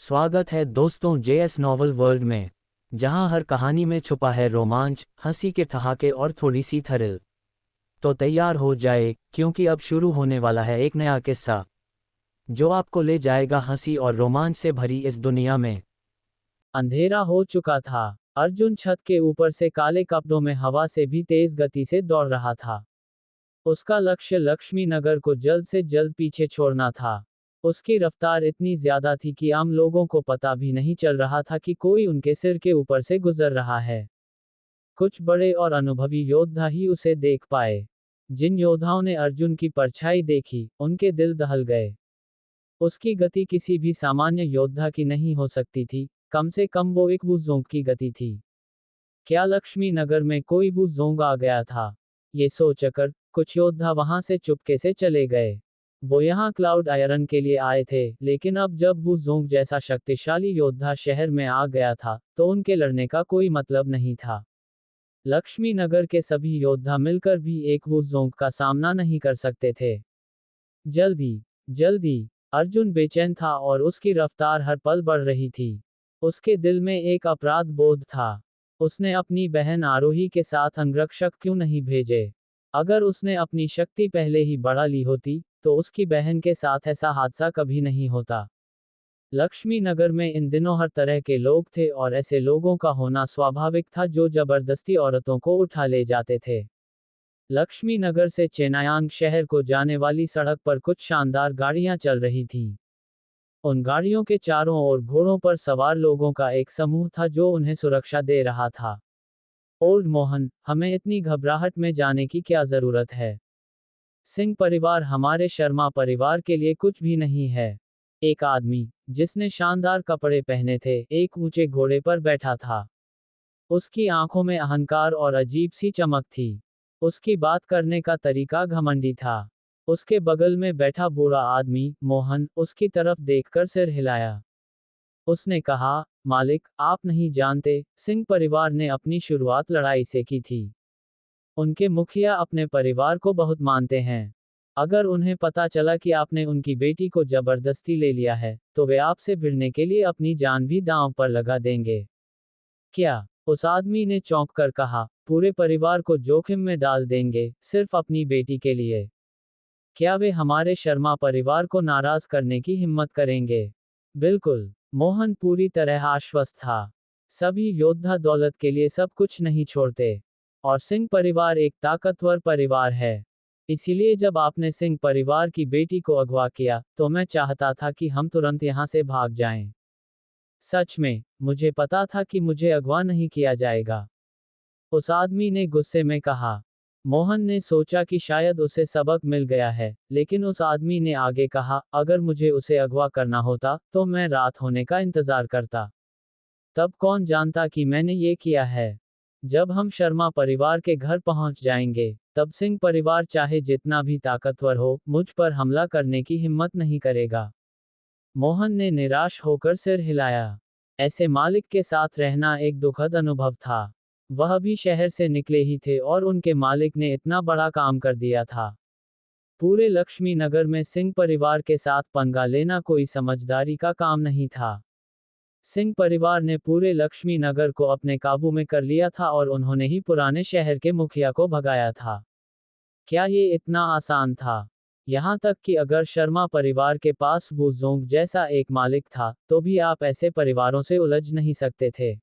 स्वागत है दोस्तों जेएस नॉवल वर्ल्ड में, जहां हर कहानी में छुपा है रोमांच, हंसी के ठहाके और थोड़ी सी थ्रिल। तो तैयार हो जाए, क्योंकि अब शुरू होने वाला है एक नया किस्सा जो आपको ले जाएगा हंसी और रोमांच से भरी इस दुनिया में। अंधेरा हो चुका था। अर्जुन छत के ऊपर से काले कपड़ों में हवा से भी तेज गति से दौड़ रहा था। उसका लक्ष्य लक्ष्मी नगर को जल्द से जल्द पीछे छोड़ना था। उसकी रफ्तार इतनी ज्यादा थी कि आम लोगों को पता भी नहीं चल रहा था कि कोई उनके सिर के ऊपर से गुजर रहा है। कुछ बड़े और अनुभवी योद्धा ही उसे देख पाए। जिन योद्धाओं ने अर्जुन की परछाई देखी, उनके दिल दहल गए। उसकी गति किसी भी सामान्य योद्धा की नहीं हो सकती थी, कम से कम वो एक वुज़ोंग की गति थी। क्या लक्ष्मी नगर में कोई वुज़ोंग आ गया था? ये सोचकर कुछ योद्धा वहां से चुपके से चले गए। वो यहाँ क्लाउड आयरन के लिए आए थे, लेकिन अब जब वुज़ोंग जैसा शक्तिशाली योद्धा शहर में आ गया था, तो उनके लड़ने का कोई मतलब नहीं था। लक्ष्मी नगर के सभी योद्धा मिलकर भी एक वुज़ोंग का सामना नहीं कर सकते थे। जल्दी, जल्दी! अर्जुन बेचैन था और उसकी रफ्तार हर पल बढ़ रही थी। उसके दिल में एक अपराध बोध था। उसने अपनी बहन आरोही के साथ अंगरक्षक क्यों नहीं भेजे? अगर उसने अपनी शक्ति पहले ही बढ़ा ली होती, तो उसकी बहन के साथ ऐसा हादसा कभी नहीं होता। लक्ष्मी नगर में इन दिनों हर तरह के लोग थे और ऐसे लोगों का होना स्वाभाविक था जो जबरदस्ती औरतों को उठा ले जाते थे। लक्ष्मी नगर से चेनायांग शहर को जाने वाली सड़क पर कुछ शानदार गाड़ियां चल रही थीं। उन गाड़ियों के चारों ओर घोड़ों पर सवार लोगों का एक समूह था जो उन्हें सुरक्षा दे रहा था। ओल्ड मोहन, हमें इतनी घबराहट में जाने की क्या जरूरत है? सिंह परिवार हमारे शर्मा परिवार के लिए कुछ भी नहीं है। एक आदमी, जिसने शानदार कपड़े पहने थे, एक ऊंचे घोड़े पर बैठा था। उसकी आंखों में अहंकार और अजीब सी चमक थी। उसकी बात करने का तरीका घमंडी था। उसके बगल में बैठा बूढ़ा आदमी, मोहन, उसकी तरफ देखकर सिर हिलाया। उसने कहा, मालिक, आप नहीं जानते, सिंह परिवार ने अपनी शुरुआत लड़ाई से की थी। उनके मुखिया अपने परिवार को बहुत मानते हैं। अगर उन्हें पता चला कि आपने उनकी बेटी को जबरदस्ती ले लिया है, तो वे आपसे भिड़ने के लिए अपनी जान भी दांव पर लगा देंगे। क्या? उस आदमी ने चौंक कर कहा, पूरे परिवार को जोखिम में डाल देंगे, सिर्फ अपनी बेटी के लिए? क्या वे हमारे शर्मा परिवार को नाराज करने की हिम्मत करेंगे? बिल्कुल। मोहन पूरी तरह आश्वस्त था। सभी योद्धा दौलत के लिए सब कुछ नहीं छोड़ते। और सिंह परिवार एक ताकतवर परिवार है। इसीलिए जब आपने सिंह परिवार की बेटी को अगवा किया, तो मैं चाहता था कि हम तुरंत यहाँ से भाग जाएं। सच में, मुझे पता था कि मुझे अगवा नहीं किया जाएगा। उस आदमी ने गुस्से में कहा। मोहन ने सोचा कि शायद उसे सबक मिल गया है, लेकिन उस आदमी ने आगे कहा, अगर मुझे उसे अगवा करना होता, तो मैं रात होने का इंतजार करता। तब कौन जानता कि मैंने ये किया है। जब हम शर्मा परिवार के घर पहुंच जाएंगे, तब सिंह परिवार चाहे जितना भी ताकतवर हो, मुझ पर हमला करने की हिम्मत नहीं करेगा। मोहन ने निराश होकर सिर हिलाया। ऐसे मालिक के साथ रहना एक दुखद अनुभव था। वह भी शहर से निकले ही थे और उनके मालिक ने इतना बड़ा काम कर दिया था। पूरे लक्ष्मी नगर में सिंह परिवार के साथ पंगा लेना कोई समझदारी का काम नहीं था। सिंह परिवार ने पूरे लक्ष्मी नगर को अपने काबू में कर लिया था और उन्होंने ही पुराने शहर के मुखिया को भगाया था। क्या ये इतना आसान था? यहाँ तक कि अगर शर्मा परिवार के पास वुज़ोंग जैसा एक मालिक था, तो भी आप ऐसे परिवारों से उलझ नहीं सकते थे।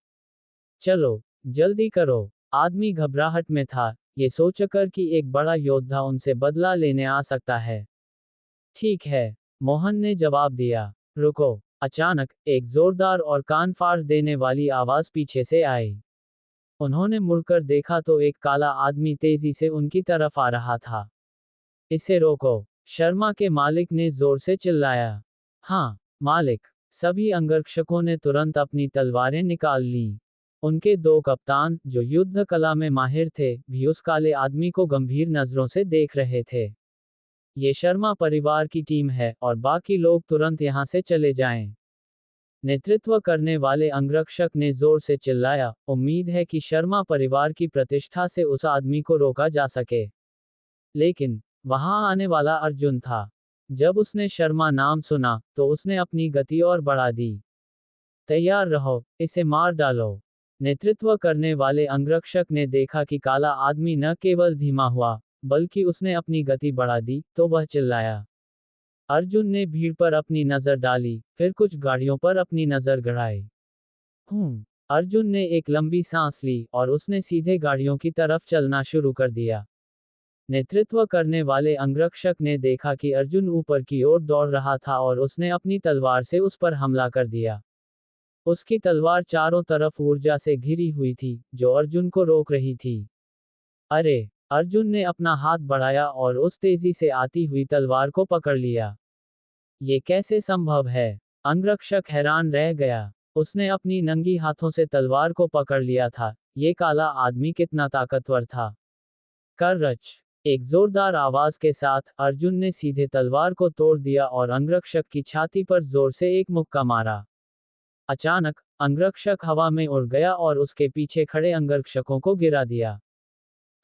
चलो, जल्दी करो! आदमी घबराहट में था, ये सोचकर कि एक बड़ा योद्धा उनसे बदला लेने आ सकता है। ठीक है, मोहन ने जवाब दिया। रुको! अचानक, एक जोरदार और कान फाड़ देने वाली आवाज पीछे से आई। उन्होंने मुड़कर देखा तो एक काला आदमी तेजी से उनकी तरफ आ रहा था। इसे रोको! शर्मा के मालिक ने जोर से चिल्लाया। हाँ, मालिक! सभी अंगरक्षकों ने तुरंत अपनी तलवारें निकाल लीं। उनके दो कप्तान, जो युद्ध कला में माहिर थे, भी उस काले आदमी को गंभीर नजरों से देख रहे थे। ये शर्मा परिवार की टीम है और बाकी लोग तुरंत यहाँ से चले जाएं। नेतृत्व करने वाले अंगरक्षक ने जोर से चिल्लाया, उम्मीद है कि शर्मा परिवार की प्रतिष्ठा से उस आदमी को रोका जा सके। लेकिन वहां आने वाला अर्जुन था। जब उसने शर्मा नाम सुना, तो उसने अपनी गति और बढ़ा दी। तैयार रहो, इसे मार डालो। नेतृत्व करने वाले अंगरक्षक ने देखा कि काला आदमी न केवल धीमा हुआ, बल्कि उसने अपनी गति बढ़ा दी, तो वह चिल्लाया। अर्जुन ने भीड़ पर अपनी नजर डाली, फिर कुछ गाड़ियों पर अपनी नजर गड़ाई। अर्जुन ने एक लंबी सांस ली और उसने सीधे गाड़ियों की तरफ चलना शुरू कर दिया। नेतृत्व करने वाले अंगरक्षक ने देखा कि अर्जुन ऊपर की ओर दौड़ रहा था और उसने अपनी तलवार से उस पर हमला कर दिया। उसकी तलवार चारों तरफ ऊर्जा से घिरी हुई थी, जो अर्जुन को रोक रही थी। अरे! अर्जुन ने अपना हाथ बढ़ाया और उस तेजी से आती हुई तलवार को पकड़ लिया। ये कैसे संभव है? अंगरक्षक हैरान रह गया। उसने अपनी नंगी हाथों से तलवार को पकड़ लिया था। ये काला आदमी कितना ताकतवर था। कर्रच! एक जोरदार आवाज के साथ अर्जुन ने सीधे तलवार को तोड़ दिया और अंगरक्षक की छाती पर जोर से एक मुक्का मारा। अचानक, अंगरक्षक हवा में उड़ गया और उसके पीछे खड़े अंगरक्षकों को गिरा दिया।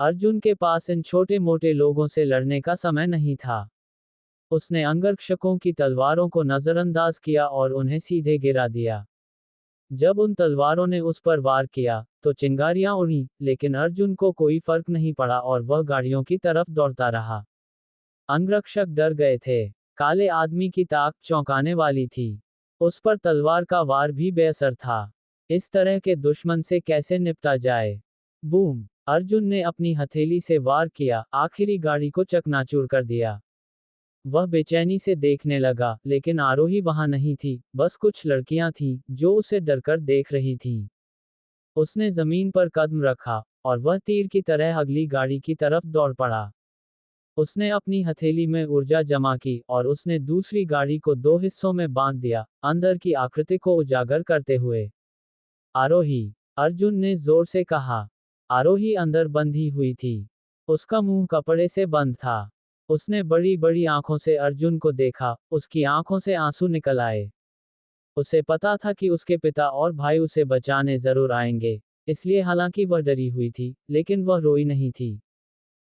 अर्जुन के पास इन छोटे मोटे लोगों से लड़ने का समय नहीं था। उसने अंगरक्षकों की तलवारों को नजरअंदाज किया और उन्हें सीधे गिरा दिया। जब उन तलवारों ने उस पर वार किया, तो चिंगारियां उड़ी, लेकिन अर्जुन को कोई फर्क नहीं पड़ा और वह गाड़ियों की तरफ दौड़ता रहा। अंगरक्षक डर गए थे। काले आदमी की ताक चौंकाने वाली थी। उस पर तलवार का वार भी बेअसर था। इस तरह के दुश्मन से कैसे निपटा जाए? बूम! अर्जुन ने अपनी हथेली से वार किया, आखिरी गाड़ी को चकनाचूर कर दिया। वह बेचैनी से देखने लगा, लेकिन आरोही वहां नहीं थी, बस कुछ लड़कियां थीं, जो उसे डरकर देख रही थीं। उसने जमीन पर कदम रखा, और वह तीर की तरह अगली गाड़ी की तरफ दौड़ पड़ा। उसने अपनी हथेली में ऊर्जा जमा की, और उसने दूसरी गाड़ी को दो हिस्सों में बांट दिया, अंदर की आकृति को उजागर करते हुए। आरोही! अर्जुन ने जोर से कहा। आरोही अंदर बंधी हुई थी। उसका मुंह कपड़े से बंद था। उसने बड़ी बड़ी आंखों से अर्जुन को देखा, उसकी आंखों से आंसू निकल आए। उसे पता था कि उसके पिता और भाई उसे बचाने जरूर आएंगे, इसलिए हालांकि वह डरी हुई थी, लेकिन वह रोई नहीं थी।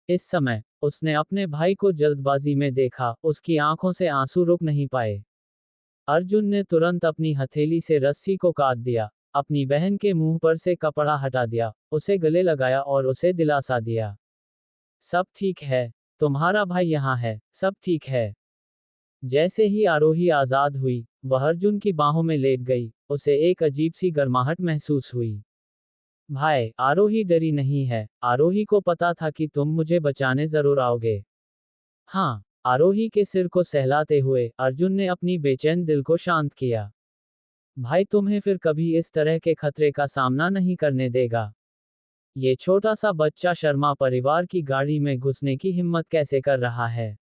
इस समय, उसने अपने भाई को जल्दबाजी में देखा, उसकी आंखों से आंसू रुक नहीं पाए। अर्जुन ने तुरंत अपनी हथेली से रस्सी को काट दिया, अपनी बहन के मुंह पर से कपड़ा हटा दिया, उसे गले लगाया और उसे दिलासा दिया। सब ठीक है, तुम्हारा भाई यहाँ है, सब ठीक है। जैसे ही आरोही आजाद हुई, वह अर्जुन की बाहों में लेट गई, उसे एक अजीब सी गर्माहट महसूस हुई। भाई, आरोही डरी नहीं है, आरोही को पता था कि तुम मुझे बचाने जरूर आओगे। हाँ, आरोही के सिर को सहलाते हुए, अर्जुन ने अपनी बेचैन दिल को शांत किया। भाई तुम्हें फिर कभी इस तरह के खतरे का सामना नहीं करने देगा। ये छोटा सा बच्चा शर्मा परिवार की गाड़ी में घुसने की हिम्मत कैसे कर रहा है?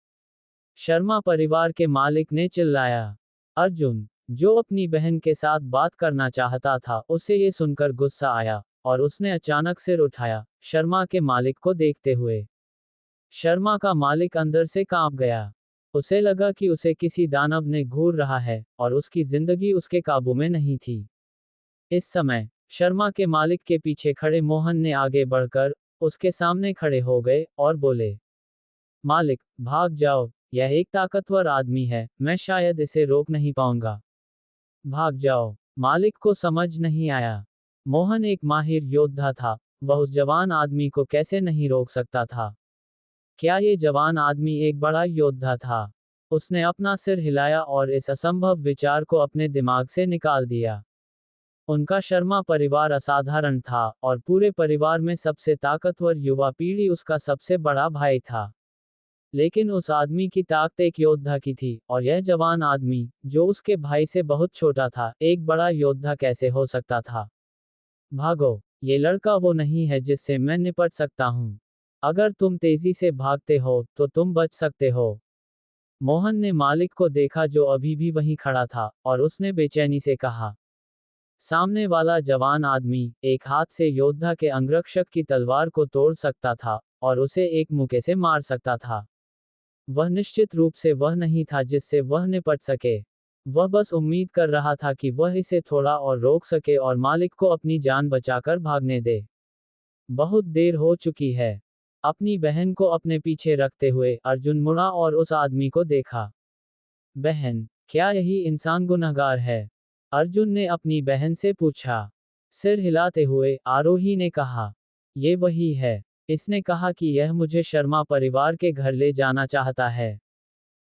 शर्मा परिवार के मालिक ने चिल्लाया। अर्जुन, जो अपनी बहन के साथ बात करना चाहता था, उसे ये सुनकर गुस्सा आया, और उसने अचानक सिर उठाया, शर्मा के मालिक को देखते हुए। शर्मा का मालिक अंदर से कांप गया। उसे लगा कि उसे किसी दानव ने घूर रहा है, और उसकी जिंदगी उसके काबू में नहीं थी। इस समय, शर्मा के मालिक के पीछे खड़े मोहन ने आगे बढ़कर उसके सामने खड़े हो गए और बोले, मालिक, भाग जाओ, यह एक ताकतवर आदमी है, मैं शायद इसे रोक नहीं पाऊंगा। भाग जाओ। मालिक को समझ नहीं आया। मोहन एक माहिर योद्धा था, वह उस जवान आदमी को कैसे नहीं रोक सकता था? क्या ये जवान आदमी एक बड़ा योद्धा था? उसने अपना सिर हिलाया और इस असंभव विचार को अपने दिमाग से निकाल दिया। उनका शर्मा परिवार असाधारण था, और पूरे परिवार में सबसे ताकतवर युवा पीढ़ी उसका सबसे बड़ा भाई था। लेकिन उस आदमी की ताकत एक योद्धा की थी, और यह जवान आदमी, जो उसके भाई से बहुत छोटा था, एक बड़ा योद्धा कैसे हो सकता था? भागो, ये लड़का वो नहीं है जिससे मैं निपट सकता हूँ। अगर तुम तेजी से भागते हो, तो तुम बच सकते हो। मोहन ने मालिक को देखा जो अभी भी वहीं खड़ा था, और उसने बेचैनी से कहा। सामने वाला जवान आदमी, एक हाथ से योद्धा के अंगरक्षक की तलवार को तोड़ सकता था, और उसे एक मुक्के से मार सकता था। वह निश्चित रूप से वह नहीं था जिससे वह निपट सके। वह बस उम्मीद कर रहा था कि वह इसे थोड़ा और रोक सके और मालिक को अपनी जान बचाकर भागने दे। बहुत देर हो चुकी है। अपनी बहन को अपने पीछे रखते हुए अर्जुन मुड़ा और उस आदमी को देखा। बहन, क्या यही इंसान गुनहगार है? अर्जुन ने अपनी बहन से पूछा। सिर हिलाते हुए आरोही ने कहा, ये वही है। इसने कहा कि यह मुझे शर्मा परिवार के घर ले जाना चाहता है।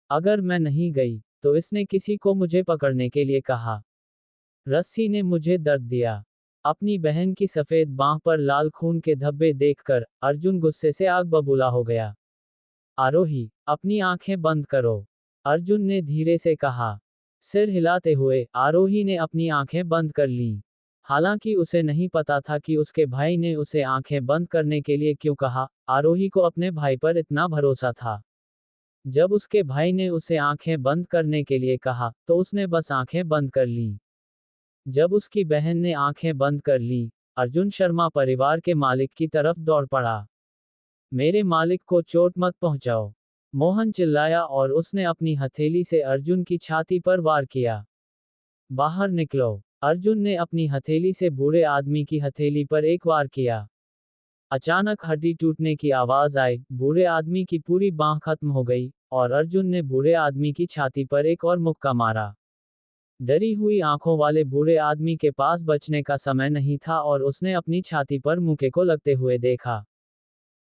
अगर मैं नहीं गई, तो इसने किसी को मुझे पकड़ने के लिए कहा। रस्सी ने मुझे दर्द दिया। अपनी बहन की सफेद बांह पर लाल खून के धब्बे देखकर अर्जुन गुस्से से आग बबूला हो गया। आरोही, अपनी आंखें बंद करो, अर्जुन ने धीरे से कहा। सिर हिलाते हुए आरोही ने अपनी आंखें बंद कर लीं। हालांकि उसे नहीं पता था कि उसके भाई ने उसे आंखें बंद करने के लिए क्यों कहा। आरोही को अपने भाई पर इतना भरोसा था। जब उसके भाई ने उसे आंखें बंद करने के लिए कहा, तो उसने बस आंखें बंद कर लीं। जब उसकी बहन ने आंखें बंद कर लीं, अर्जुन शर्मा परिवार के मालिक की तरफ दौड़ पड़ा। मेरे मालिक को चोट मत पहुंचाओ, मोहन चिल्लाया और उसने अपनी हथेली से अर्जुन की छाती पर वार किया। बाहर निकलो, अर्जुन ने अपनी हथेली से बूढ़े आदमी की हथेली पर एक वार किया। अचानक हड्डी टूटने की आवाज आई, बूढ़े आदमी की पूरी बांह खत्म हो गई, और अर्जुन ने बूढ़े आदमी की छाती पर एक और मुक्का मारा। डरी हुई आंखों वाले बूढ़े आदमी के पास बचने का समय नहीं था और उसने अपनी छाती पर मुक्के को लगते हुए देखा।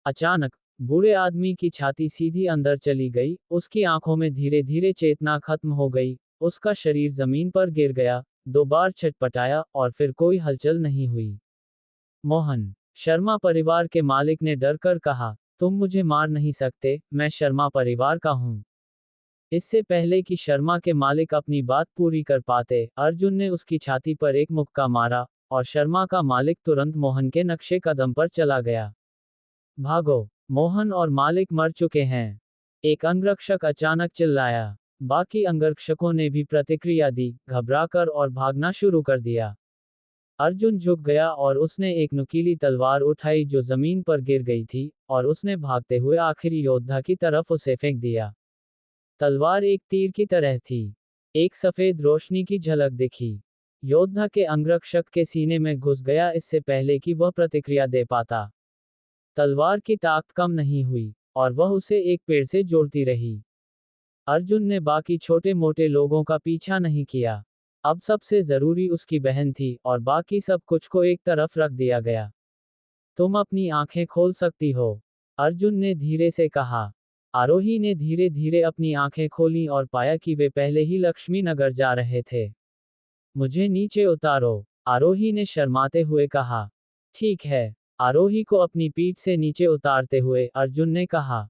अचानक, बूढ़े आदमी की छाती सीधी अंदर चली गई, उसकी आंखों में धीरे धीरे चेतना खत्म हो गई, उसका शरीर जमीन पर गिर गया, 2 बार छटपटाया और फिर कोई हलचल नहीं हुई। मोहन, शर्मा परिवार के मालिक ने डर कर कहा, तुम मुझे मार नहीं सकते, मैं शर्मा परिवार का हूं। इससे पहले कि शर्मा के मालिक अपनी बात पूरी कर पाते, अर्जुन ने उसकी छाती पर एक मुक्का मारा, और शर्मा का मालिक तुरंत मोहन के नक्शे कदम पर चला गया। भागो, मोहन और मालिक मर चुके हैं, एक अंगरक्षक अचानक चिल्लाया। बाकी अंगरक्षकों ने भी प्रतिक्रिया दी, घबराकर और भागना शुरू कर दिया। अर्जुन झुक गया और उसने एक नुकीली तलवार उठाई जो जमीन पर गिर गई थी, और उसने भागते हुए आखिरी योद्धा की तरफ उसे फेंक दिया। तलवार एक तीर की तरह थी। एक सफेद रोशनी की झलक दिखी। योद्धा के अंगरक्षक के सीने में घुस गया इससे पहले कि वह प्रतिक्रिया दे पाता। तलवार की ताकत कम नहीं हुई, और वह उसे एक पेड़ से जोड़ती रही। अर्जुन ने बाकी छोटे मोटे लोगों का पीछा नहीं किया। अब सबसे जरूरी उसकी बहन थी और बाकी सब कुछ को एक तरफ रख दिया गया। तुम अपनी आंखें खोल सकती हो, अर्जुन ने धीरे से कहा। आरोही ने धीरे धीरे अपनी आंखें खोलीं और पाया कि वे पहले ही लक्ष्मी नगर जा रहे थे। मुझे नीचे उतारो, आरोही ने शर्माते हुए कहा। ठीक है, आरोही को अपनी पीठ से नीचे उतारते हुए अर्जुन ने कहा।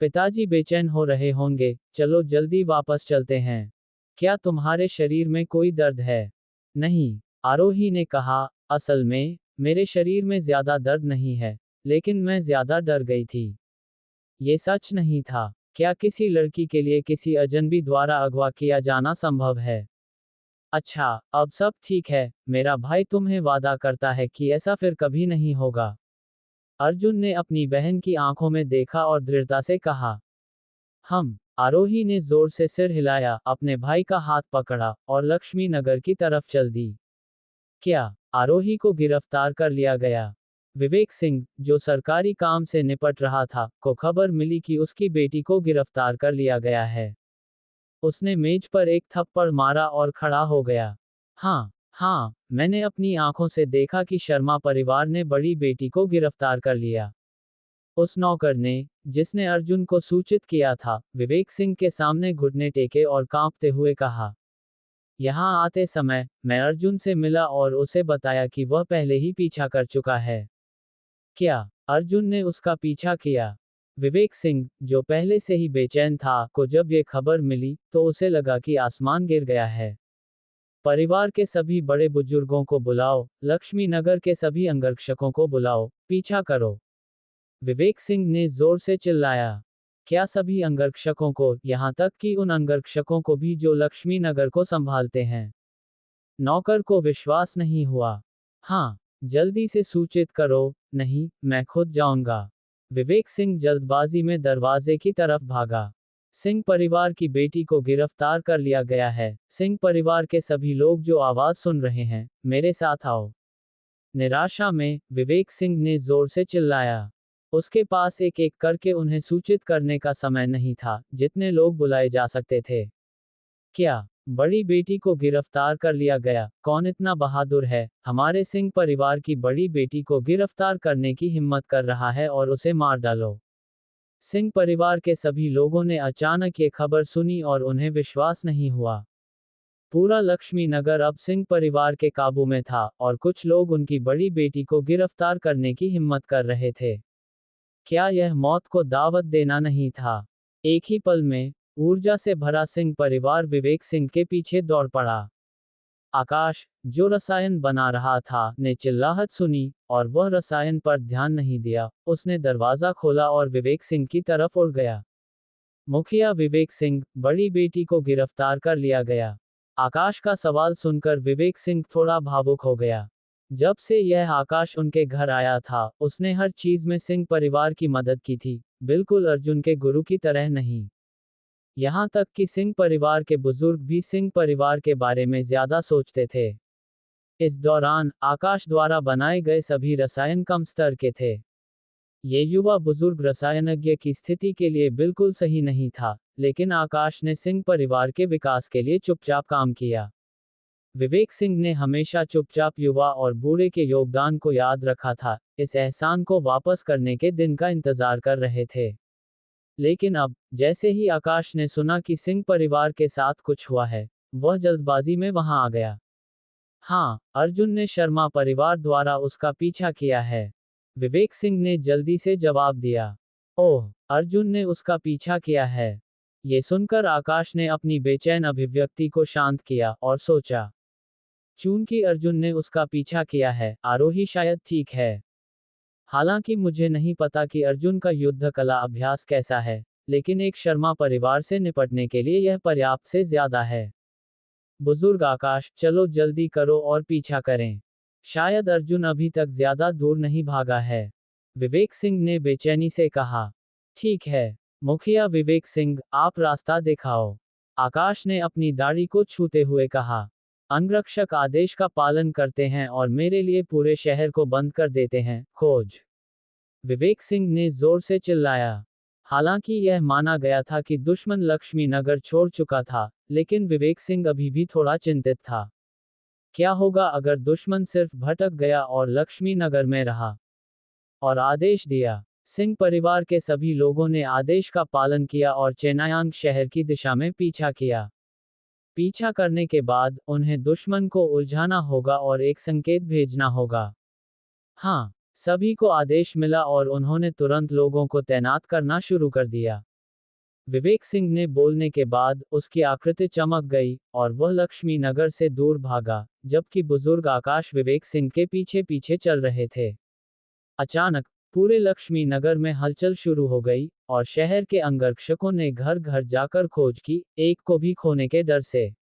पिताजी बेचैन हो रहे होंगे, चलो जल्दी वापस चलते हैं। क्या तुम्हारे शरीर में कोई दर्द है? नहीं, आरोही ने कहा, असल में, मेरे शरीर में ज्यादा दर्द नहीं है, लेकिन मैं ज्यादा डर गई थी। ये सच नहीं था। क्या किसी लड़की के लिए किसी अजनबी द्वारा अगवा किया जाना संभव है? अच्छा, अब सब ठीक है, मेरा भाई तुम्हें वादा करता है कि ऐसा फिर कभी नहीं होगा। अर्जुन ने अपनी बहन की आंखों में देखा और दृढ़ता से कहा। आरोही ने जोर से सिर हिलाया, अपने भाई का हाथ पकड़ा, और लक्ष्मी नगर की तरफ चल दी। क्या आरोही को गिरफ्तार कर लिया गया? विवेक सिंह, जो सरकारी काम से निपट रहा था, को खबर मिली कि उसकी बेटी को गिरफ्तार कर लिया गया है। उसने मेज पर एक थप्पड़ मारा और खड़ा हो गया। हाँ, मैंने अपनी आंखों से देखा कि शर्मा परिवार ने बड़ी बेटी को गिरफ्तार कर लिया। उस नौकर ने, जिसने अर्जुन को सूचित किया था, विवेक सिंह के सामने घुटने टेके और कांपते हुए कहा। यहाँ आते समय, मैं अर्जुन से मिला और उसे बताया कि वह पहले ही पीछा कर चुका है। क्या अर्जुन ने उसका पीछा किया? विवेक सिंह, जो पहले से ही बेचैन था, को जब ये खबर मिली, तो उसे लगा कि आसमान गिर गया है। परिवार के सभी बड़े बुजुर्गों को बुलाओ, लक्ष्मी नगर के सभी अंगरक्षकों को बुलाओ, पीछा करो, विवेक सिंह ने जोर से चिल्लाया। क्या सभी अंगरक्षकों को, यहाँ तक कि उन अंगरक्षकों को भी जो लक्ष्मी नगर को संभालते हैं? नौकर को विश्वास नहीं हुआ। हाँ, जल्दी से सूचित करो। नहीं, मैं खुद जाऊंगा। विवेक सिंह जल्दबाजी में दरवाजे की तरफ भागा। सिंह परिवार की बेटी को गिरफ्तार कर लिया गया है। सिंह परिवार के सभी लोग जो आवाज सुन रहे हैं, मेरे साथ आओ। निराशा में, विवेक सिंह ने जोर से चिल्लाया। उसके पास एक एक करके उन्हें सूचित करने का समय नहीं था, जितने लोग बुलाए जा सकते थे। क्या बड़ी बेटी को गिरफ्तार कर लिया गया। कौन इतना बहादुर है, हमारे सिंह परिवार की बड़ी बेटी को गिरफ्तार करने की हिम्मत कर रहा है और उसे मार डालो। सिंह परिवार के सभी लोगों ने अचानक ये खबर सुनी और उन्हें विश्वास नहीं हुआ। पूरा लक्ष्मी नगर अब सिंह परिवार के काबू में था और कुछ लोग उनकी बड़ी बेटी को गिरफ्तार करने की हिम्मत कर रहे थे। क्या यह मौत को दावत देना नहीं था? एक ही पल में ऊर्जा से भरा सिंह परिवार विवेक सिंह के पीछे दौड़ पड़ा। आकाश, जो रसायन बना रहा था, ने चिल्लाहट सुनी और वह रसायन पर ध्यान नहीं दिया। उसने दरवाजा खोला और विवेक सिंह की तरफ उड़ गया। मुखिया विवेक सिंह, बड़ी बेटी को गिरफ्तार कर लिया गया। आकाश का सवाल सुनकर विवेक सिंह थोड़ा भावुक हो गया। जब से यह आकाश उनके घर आया था, उसने हर चीज में सिंह परिवार की मदद की थी, बिल्कुल अर्जुन के गुरु की तरह नहीं। यहाँ तक कि सिंह परिवार के बुजुर्ग भी सिंह परिवार के बारे में ज्यादा सोचते थे। इस दौरान आकाश द्वारा बनाए गए सभी रसायन कम स्तर के थे। ये युवा बुजुर्ग रसायनज्ञ की स्थिति के लिए बिल्कुल सही नहीं था, लेकिन आकाश ने सिंह परिवार के विकास के लिए चुपचाप काम किया। विवेक सिंह ने हमेशा चुपचाप युवा और बूढ़े के योगदान को याद रखा था, इस एहसान को वापस करने के दिन का इंतजार कर रहे थे। लेकिन अब, जैसे ही आकाश ने सुना कि सिंह परिवार के साथ कुछ हुआ है, वह जल्दबाजी में वहां आ गया। हाँ, अर्जुन ने शर्मा परिवार द्वारा उसका पीछा किया है। विवेक सिंह ने जल्दी से जवाब दिया। ओह, अर्जुन ने उसका पीछा किया है। ये सुनकर आकाश ने अपनी बेचैन अभिव्यक्ति को शांत किया और सोचा, चूंकि अर्जुन ने उसका पीछा किया है, आरोही शायद ठीक है। हालांकि मुझे नहीं पता कि अर्जुन का युद्ध कला अभ्यास कैसा है, लेकिन एक शर्मा परिवार से निपटने के लिए यह पर्याप्त से ज्यादा है। बुजुर्ग आकाश, चलो जल्दी करो और पीछा करें। शायद अर्जुन अभी तक ज्यादा दूर नहीं भागा है। विवेक सिंह ने बेचैनी से कहा। ठीक है, मुखिया विवेक सिंह, आप रास्ता दिखाओ। आकाश ने अपनी दाढ़ी को छूते हुए कहा। अंगरक्षक आदेश का पालन करते हैं और मेरे लिए पूरे शहर को बंद कर देते हैं। खोज, विवेक सिंह ने जोर से चिल्लाया। हालांकि यह माना गया था कि दुश्मन लक्ष्मी नगर छोड़ चुका था, लेकिन विवेक सिंह अभी भी थोड़ा चिंतित था। क्या होगा अगर दुश्मन सिर्फ भटक गया और लक्ष्मी नगर में रहा? और आदेश दिया। सिंह परिवार के सभी लोगों ने आदेश का पालन किया और चेनायांग शहर की दिशा में पीछा किया। पीछा करने के बाद, उन्हें दुश्मन को उलझाना होगा और एक संकेत भेजना होगा। हाँ, सभी को आदेश मिला और उन्होंने तुरंत लोगों को तैनात करना शुरू कर दिया। विवेक सिंह ने बोलने के बाद उसकी आकृति चमक गई और वह लक्ष्मी नगर से दूर भागा, जबकि बुजुर्ग आकाश विवेक सिंह के पीछे पीछे चल रहे थे। अचानक पूरे लक्ष्मी नगर में हलचल शुरू हो गई और शहर के अंगरक्षकों ने घर घर जाकर खोज की, एक को भी खोने के डर से।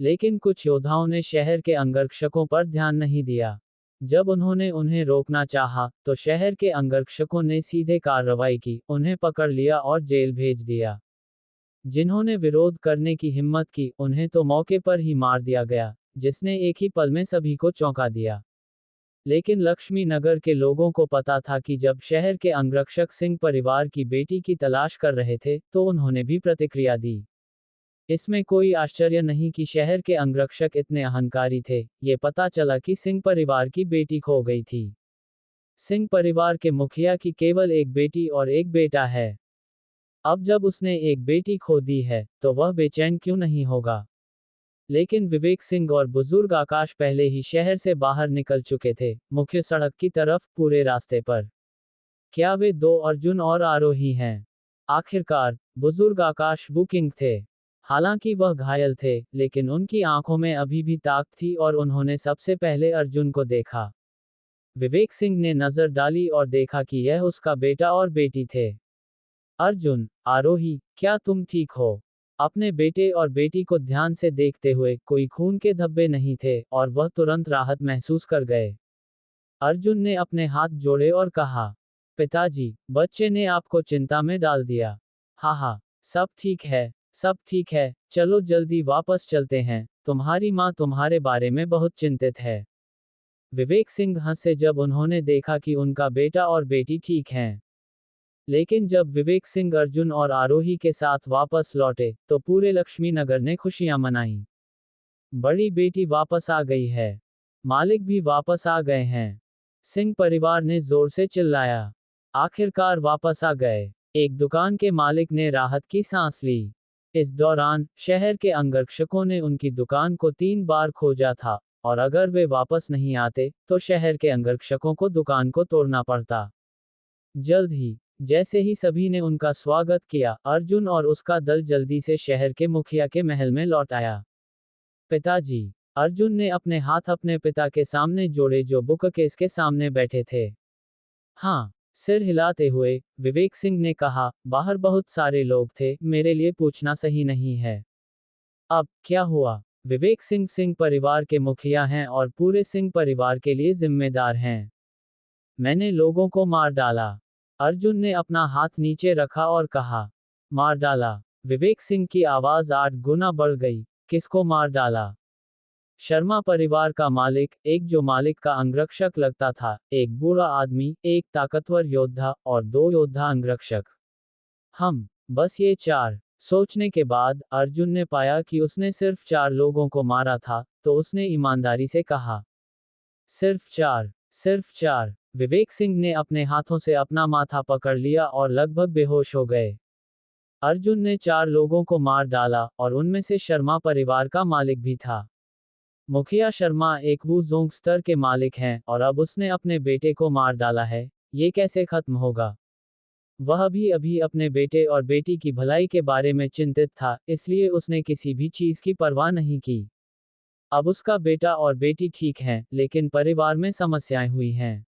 लेकिन कुछ योद्धाओं ने शहर के अंगरक्षकों पर ध्यान नहीं दिया। जब उन्होंने उन्हें रोकना चाहा, तो शहर के अंगरक्षकों ने सीधे कार्रवाई की, उन्हें पकड़ लिया और जेल भेज दिया। जिन्होंने विरोध करने की हिम्मत की, उन्हें तो मौके पर ही मार दिया गया, जिसने एक ही पल में सभी को चौंका दिया। लेकिन लक्ष्मी नगर के लोगों को पता था कि जब शहर के अंगरक्षक सिंह परिवार की बेटी की तलाश कर रहे थे, तो उन्होंने भी प्रतिक्रिया दी। इसमें कोई आश्चर्य नहीं कि शहर के अंगरक्षक इतने अहंकारी थे। ये पता चला कि सिंह परिवार की बेटी खो गई थी। सिंह परिवार के मुखिया की केवल एक बेटी और एक बेटा है। अब जब उसने एक बेटी खो दी है, तो वह बेचैन क्यों नहीं होगा? लेकिन विवेक सिंह और बुजुर्ग आकाश पहले ही शहर से बाहर निकल चुके थे, मुख्य सड़क की तरफ, पूरे रास्ते पर। क्या वे दो अर्जुन और आरोही हैं? आखिरकार, बुजुर्ग आकाश वो किंग थे। हालांकि वह घायल थे, लेकिन उनकी आंखों में अभी भी ताक थी और उन्होंने सबसे पहले अर्जुन को देखा। विवेक सिंह ने नजर डाली और देखा कि यह उसका बेटा और बेटी थे। अर्जुन, आरोही, क्या तुम ठीक हो? अपने बेटे और बेटी को ध्यान से देखते हुए, कोई खून के धब्बे नहीं थे और वह तुरंत राहत महसूस कर गए। अर्जुन ने अपने हाथ जोड़े और कहा, पिताजी, बच्चे ने आपको चिंता में डाल दिया। हाँ, सब ठीक है, सब ठीक है, चलो जल्दी वापस चलते हैं, तुम्हारी माँ तुम्हारे बारे में बहुत चिंतित है। विवेक सिंह हंसे जब उन्होंने देखा कि उनका बेटा और बेटी ठीक हैं। लेकिन जब विवेक सिंह अर्जुन और आरोही के साथ वापस लौटे, तो पूरे लक्ष्मी नगर ने खुशियां मनाई। बड़ी बेटी वापस आ गई है। मालिक भी वापस आ गए हैं। सिंह परिवार ने जोर से चिल्लाया। आखिरकार वापस आ गए। एक दुकान के मालिक ने राहत की सांस ली। इस दौरान शहर के अंगरक्षकों ने उनकी दुकान को 3 बार खोजा था, और अगर वे वापस नहीं आते तो शहर के अंगरक्षकों को दुकान को तोड़ना पड़ता। जल्द ही, जैसे ही सभी ने उनका स्वागत किया, अर्जुन और उसका दल जल्दी से शहर के मुखिया के महल में लौट आया। पिताजी, अर्जुन ने अपने हाथ अपने पिता के सामने जोड़े जो बुक केस के सामने बैठे थे। हाँ, सिर हिलाते हुए विवेक सिंह ने कहा, बाहर बहुत सारे लोग थे, मेरे लिए पूछना सही नहीं है। अब क्या हुआ? विवेक सिंह सिंह परिवार के मुखिया हैं और पूरे सिंह परिवार के लिए जिम्मेदार हैं। मैंने लोगों को मार डाला। अर्जुन ने अपना हाथ नीचे रखा और कहा। मार डाला? विवेक सिंह की आवाज 8 गुना बढ़ गई। किसको मार डाला? शर्मा परिवार का मालिक, एक जो मालिक का अंगरक्षक लगता था, एक बूढ़ा आदमी, एक ताकतवर योद्धा और 2 योद्धा अंगरक्षक। हम, बस ये 4। सोचने के बाद अर्जुन ने पाया कि उसने सिर्फ 4 लोगों को मारा था, तो उसने ईमानदारी से कहा। सिर्फ 4, सिर्फ 4। विवेक सिंह ने अपने हाथों से अपना माथा पकड़ लिया और लगभग बेहोश हो गए। अर्जुन ने 4 लोगों को मार डाला और उनमें से शर्मा परिवार का मालिक भी था। मुखिया शर्मा एक वुजोंग स्तर के मालिक हैं और अब उसने अपने बेटे को मार डाला है। ये कैसे खत्म होगा? वह भी अभी अपने बेटे और बेटी की भलाई के बारे में चिंतित था, इसलिए उसने किसी भी चीज की परवाह नहीं की। अब उसका बेटा और बेटी ठीक हैं, लेकिन परिवार में समस्याएं हुई हैं।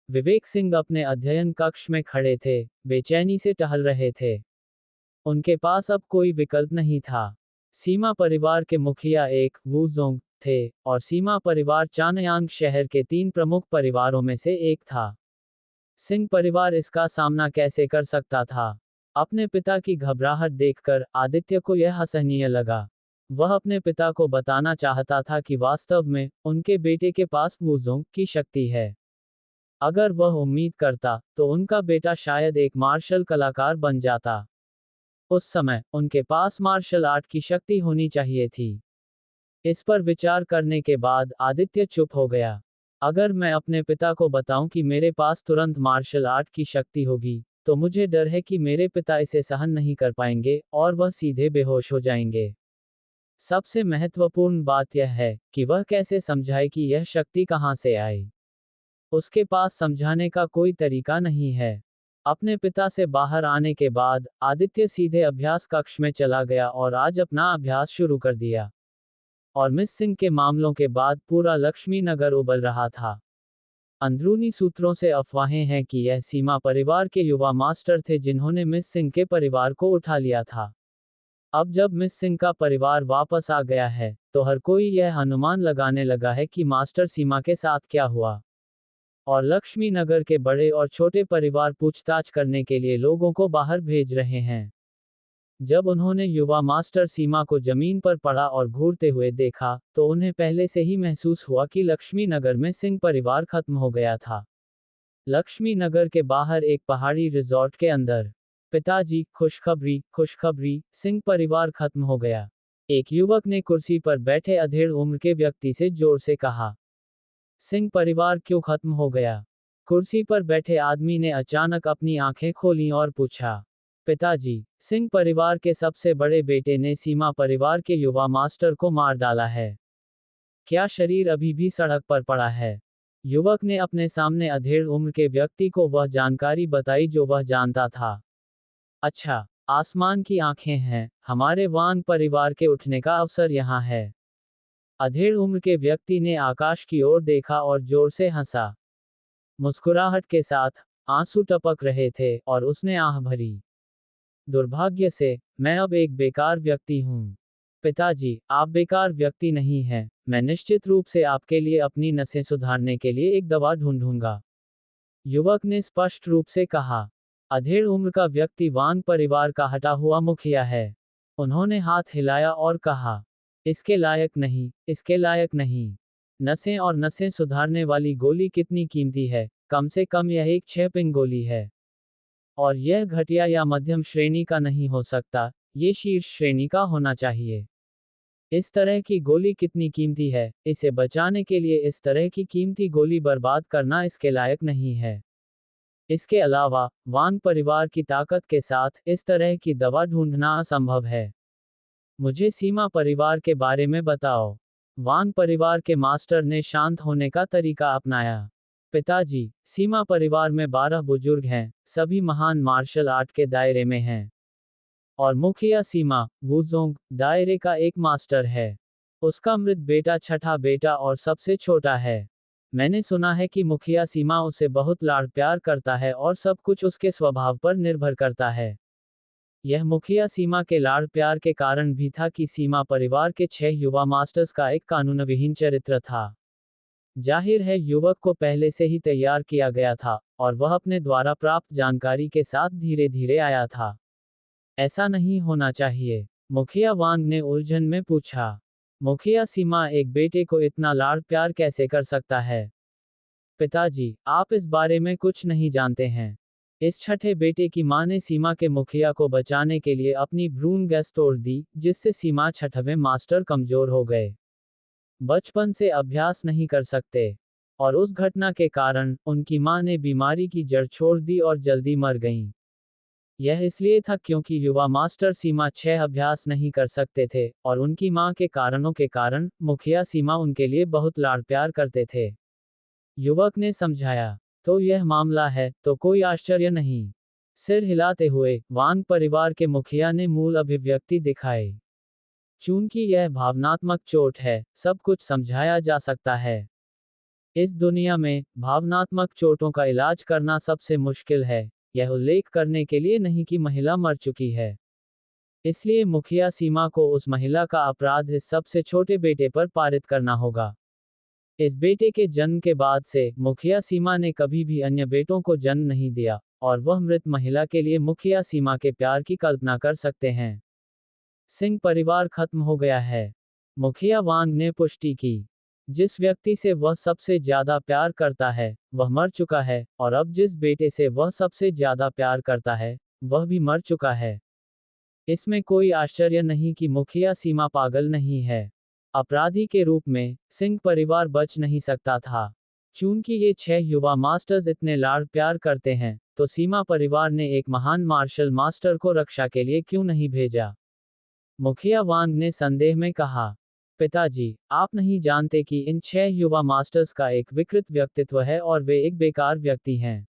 विवेक सिंह अपने अध्ययन कक्ष में खड़े थे, बेचैनी से टहल रहे थे। उनके पास अब कोई विकल्प नहीं था। सीमा परिवार के मुखिया एक वुजोंग थे, और सीमा परिवार चानयांग शहर के 3 प्रमुख परिवारों में से एक था। सिंह परिवार इसका सामना कैसे कर सकता था? अपने पिता की घबराहट देखकर आदित्य को यह असहनीय लगा। वह अपने पिता को बताना चाहता था कि वास्तव में उनके बेटे के पास वुजोंग की शक्ति है। अगर वह उम्मीद करता तो उनका बेटा शायद एक मार्शल कलाकार बन जाता। उस समय उनके पास मार्शल आर्ट की शक्ति होनी चाहिए थी। इस पर विचार करने के बाद आदित्य चुप हो गया। अगर मैं अपने पिता को बताऊं कि मेरे पास तुरंत मार्शल आर्ट की शक्ति होगी, तो मुझे डर है कि मेरे पिता इसे सहन नहीं कर पाएंगे और वह सीधे बेहोश हो जाएंगे। सबसे महत्वपूर्ण बात यह है कि वह कैसे समझाए कि यह शक्ति कहां से आई। उसके पास समझाने का कोई तरीका नहीं है। अपने पिता से बाहर आने के बाद आदित्य सीधे अभ्यास कक्ष में चला गया और आज अपना अभ्यास शुरू कर दिया। और मिस सिंह के मामलों के बाद पूरा लक्ष्मी नगर उबल रहा था। अंदरूनी सूत्रों से अफवाहें हैं कि यह सीमा परिवार के युवा मास्टर थे जिन्होंने मिस सिंह के परिवार को उठा लिया था। अब जब मिस सिंह का परिवार वापस आ गया है, तो हर कोई यह अनुमान लगाने लगा है कि मास्टर सीमा के साथ क्या हुआ। और लक्ष्मी नगर के बड़े और छोटे परिवार पूछताछ करने के लिए लोगों को बाहर भेज रहे हैं। जब उन्होंने युवा मास्टर सीमा को जमीन पर पड़ा और घूरते हुए देखा, तो उन्हें पहले से ही महसूस हुआ कि लक्ष्मी नगर में सिंह परिवार खत्म हो गया था। लक्ष्मी नगर के बाहर एक पहाड़ी रिजॉर्ट के अंदर। पिताजी, खुशखबरी, खुशखबरी, सिंह परिवार खत्म हो गया। एक युवक ने कुर्सी पर बैठे अधेड़ उम्र के व्यक्ति से जोर से कहा। सिंह परिवार क्यों खत्म हो गया? कुर्सी पर बैठे आदमी ने अचानक अपनी आंखें खोलीं और पूछा। पिताजी, सिंह परिवार के सबसे बड़े बेटे ने सीमा परिवार के युवा मास्टर को मार डाला है। क्या शरीर अभी भी सड़क पर पड़ा है? युवक ने अपने सामने अधेड़ उम्र के व्यक्ति को वह जानकारी बताई जो वह जानता था। अच्छा, आसमान की आंखें हैं, हमारे वांग परिवार के उठने का अवसर यहाँ है। अधेड़ उम्र के व्यक्ति ने आकाश की ओर देखा और जोर से हंसा। मुस्कुराहट के साथ आंसू टपक रहे थे और उसने आह भरी। दुर्भाग्य से, मैं अब एक बेकार व्यक्ति हूँ। पिताजी, आप बेकार व्यक्ति नहीं हैं, मैं निश्चित रूप से आपके लिए अपनी नसें सुधारने के लिए एक दवा ढूंढूंगा। युवक ने स्पष्ट रूप से कहा। अधेड़ उम्र का व्यक्ति वांग परिवार का हटा हुआ मुखिया है। उन्होंने हाथ हिलाया और कहा। इसके लायक नहीं, इसके लायक नहीं। नसें और नसें सुधारने वाली गोली कितनी कीमती है? कम से कम यह एक 6 पिन गोली है। और यह घटिया या मध्यम श्रेणी का नहीं हो सकता, ये शीर्ष श्रेणी का होना चाहिए। इस तरह की गोली कितनी कीमती है, इसे बचाने के लिए इस तरह की कीमती गोली बर्बाद करना इसके लायक नहीं है। इसके अलावा, वांग परिवार की ताकत के साथ इस तरह की दवा ढूंढना असंभव है। मुझे सीमा परिवार के बारे में बताओ। वांग परिवार के मास्टर ने शांत होने का तरीका अपनाया। पिताजी, सीमा परिवार में 12 बुजुर्ग हैं, सभी महान मार्शल आर्ट के दायरे में हैं। और मुखिया सीमा, वुजोंग, दायरे का एक मास्टर है। उसका मृत बेटा छठा बेटा और सबसे छोटा है। मैंने सुना है कि मुखिया सीमा उसे बहुत लाड प्यार करता है और सब कुछ उसके स्वभाव पर निर्भर करता है। यह मुखिया सीमा के लाड प्यार के कारण भी था कि सीमा परिवार के 6 युवा मास्टर्स का एक कानूनविहीन चरित्र था। जाहिर है युवक को पहले से ही तैयार किया गया था, और वह अपने द्वारा प्राप्त जानकारी के साथ धीरे धीरे आया था। ऐसा नहीं होना चाहिए, मुखिया वांग ने उलझन में पूछा। मुखिया सीमा एक बेटे को इतना लाड प्यार कैसे कर सकता है? पिताजी, आप इस बारे में कुछ नहीं जानते हैं। इस छठे बेटे की मां ने सीमा के मुखिया को बचाने के लिए अपनी भ्रूण गैस तोड़ दी, जिससे सीमा छठवें मास्टर कमजोर हो गए। बचपन से अभ्यास नहीं कर सकते। और उस घटना के कारण, उनकी मां ने बीमारी की जड़ छोड़ दी और जल्दी मर गईं। यह इसलिए था क्योंकि युवा मास्टर सीमा 6 अभ्यास नहीं कर सकते थे, और उनकी मां के कारणों के कारण, मुखिया सीमा उनके लिए बहुत लाड प्यार करते थे। युवक ने समझाया। तो यह मामला है, तो कोई आश्चर्य नहीं। सिर हिलाते हुए, वांग परिवार के मुखिया ने मूल अभिव्यक्ति दिखाई। चूंकि यह भावनात्मक चोट है, सब कुछ समझाया जा सकता है। इस दुनिया में, भावनात्मक चोटों का इलाज करना सबसे मुश्किल है, यह उल्लेख करने के लिए नहीं कि महिला मर चुकी है। इसलिए मुखिया सीमा को उस महिला का अपराध इस सबसे छोटे बेटे पर पारित करना होगा। इस बेटे के जन्म के बाद से, मुखिया सीमा ने कभी भी अन्य बेटों को जन्म नहीं दिया, और वह मृत महिला के लिए मुखिया सीमा के प्यार की कल्पना कर सकते हैं। सिंह परिवार खत्म हो गया है। मुखिया वांग ने पुष्टि की। जिस व्यक्ति से वह सबसे ज्यादा प्यार करता है, वह मर चुका है, और अब जिस बेटे से वह सबसे ज्यादा प्यार करता है, वह भी मर चुका है। इसमें कोई आश्चर्य नहीं कि मुखिया सीमा पागल नहीं है। अपराधी के रूप में, सिंह परिवार बच नहीं सकता था। चूंकि ये 6 युवा मास्टर्स इतने लाड प्यार करते हैं, तो सीमा परिवार ने एक महान मार्शल मास्टर को रक्षा के लिए क्यों नहीं भेजा? मुखिया वांग ने संदेह में कहा। पिताजी, आप नहीं जानते कि इन 6 युवा मास्टर्स का एक विकृत व्यक्तित्व है और वे एक बेकार व्यक्ति हैं।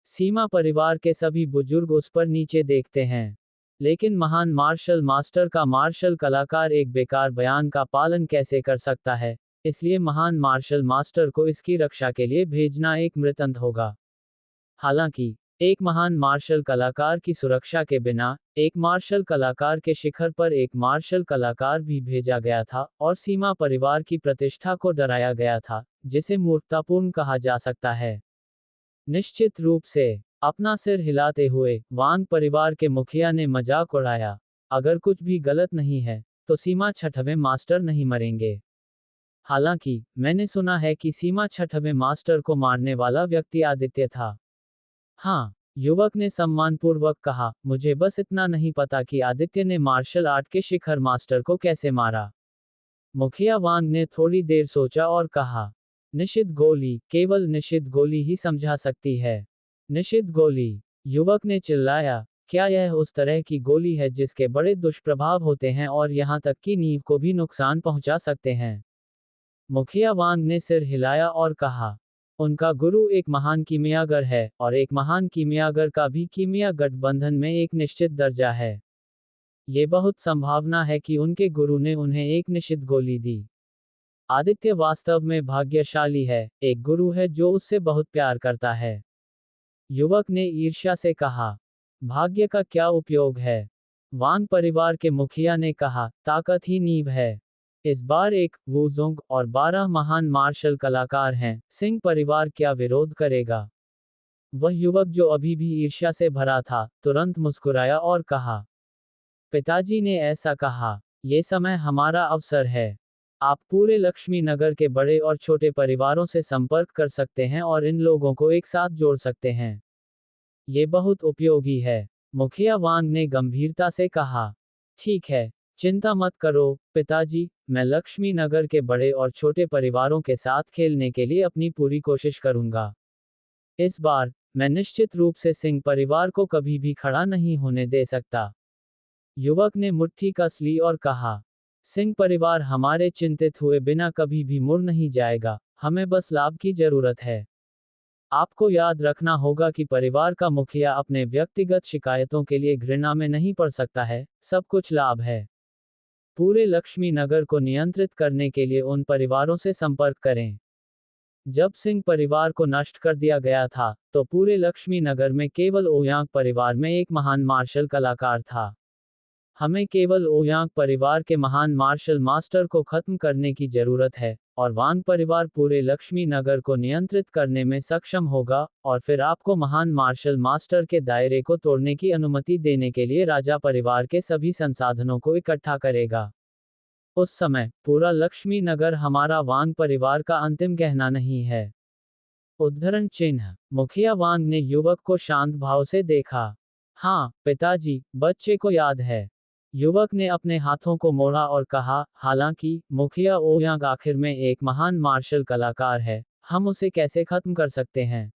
सीमा परिवार के सभी बुजुर्ग उस पर नीचे देखते हैं। लेकिन महान मार्शल मास्टर का मार्शल कलाकार एक बेकार बयान का पालन कैसे कर सकता है? इसलिए महान मार्शल मास्टर को इसकी रक्षा के लिए भेजना एक मृतंत होगा। हालांकि, एक महान मार्शल कलाकार की सुरक्षा के बिना, एक मार्शल कलाकार के शिखर पर एक मार्शल कलाकार भी भेजा गया था, और सीमा परिवार की प्रतिष्ठा को डराया गया था, जिसे मूर्खतापूर्ण कहा जा सकता है। निश्चित रूप से, अपना सिर हिलाते हुए, वांग परिवार के मुखिया ने मजाक उड़ाया। अगर कुछ भी गलत नहीं है, तो सीमा छठवें मास्टर नहीं मरेंगे। हालांकि, मैंने सुना है कि सीमा छठवें मास्टर को मारने वाला व्यक्ति आदित्य था। हाँ, युवक ने सम्मानपूर्वक कहा, मुझे बस इतना नहीं पता कि आदित्य ने मार्शल आर्ट के शिखर मास्टर को कैसे मारा। मुखिया वांग ने थोड़ी देर सोचा और कहा, निषिद्ध गोली, केवल निषिद्ध गोली ही समझा सकती है। निषिद्ध गोली, युवक ने चिल्लाया, क्या यह उस तरह की गोली है जिसके बड़े दुष्प्रभाव होते हैं और यहाँ तक कि नींव को भी नुकसान पहुंचा सकते हैं? मुखिया वांग ने सिर हिलाया और कहा, उनका गुरु एक महान कीमियागर है, और एक महान कीमियागर का भी कीमिया गठबंधन में एक निश्चित दर्जा है। ये बहुत संभावना है कि उनके गुरु ने उन्हें एक निषिद्ध गोली दी। आदित्य वास्तव में भाग्यशाली है, एक गुरु है जो उससे बहुत प्यार करता है। युवक ने ईर्ष्या से कहा, भाग्य का क्या उपयोग है? वांग परिवार के मुखिया ने कहा, ताकत ही नींव है। इस बार एक वुजोंग और 12 महान मार्शल कलाकार हैं, सिंह परिवार क्या विरोध करेगा? वह युवक जो अभी भी ईर्ष्या से भरा था, तुरंत मुस्कुराया और कहा, पिताजी ने ऐसा कहा, ये समय हमारा अवसर है। आप पूरे लक्ष्मी नगर के बड़े और छोटे परिवारों से संपर्क कर सकते हैं और इन लोगों को एक साथ जोड़ सकते हैं। ये बहुत उपयोगी है। मुखिया वांग ने गंभीरता से कहा, ठीक है, चिंता मत करो पिताजी, मैं लक्ष्मी नगर के बड़े और छोटे परिवारों के साथ खेलने के लिए अपनी पूरी कोशिश करूंगा। इस बार मैं निश्चित रूप से सिंह परिवार को कभी भी खड़ा नहीं होने दे सकता। युवक ने मुट्ठी कस ली और कहा, सिंह परिवार हमारे चिंतित हुए बिना कभी भी मुड़ नहीं जाएगा, हमें बस लाभ की जरूरत है। आपको याद रखना होगा कि परिवार का मुखिया अपने व्यक्तिगत शिकायतों के लिए घृणा में नहीं पड़ सकता है, सब कुछ लाभ है। पूरे लक्ष्मी नगर को नियंत्रित करने के लिए उन परिवारों से संपर्क करें। जब सिंह परिवार को नष्ट कर दिया गया था, तो पूरे लक्ष्मी नगर में केवल ओयांग परिवार में एक महान मार्शल कलाकार था। हमें केवल ओयांग परिवार के महान मार्शल मास्टर को खत्म करने की जरूरत है, और वांग परिवार पूरे लक्ष्मी नगर को नियंत्रित करने में सक्षम होगा, और फिर आपको महान मार्शल मास्टर के दायरे को तोड़ने की अनुमति देने के लिए राजा परिवार के सभी संसाधनों को इकट्ठा करेगा। उस समय पूरा लक्ष्मी नगर हमारा वांग परिवार का अंतिम गहना नहीं है। उद्धरण चिन्ह। मुखिया वांग ने युवक को शांत भाव से देखा। हाँ पिताजी, बच्चे को याद है। युवक ने अपने हाथों को मोड़ा और कहा, हालांकि मुखिया ओयांग आखिर में एक महान मार्शल कलाकार है, हम उसे कैसे खत्म कर सकते हैं।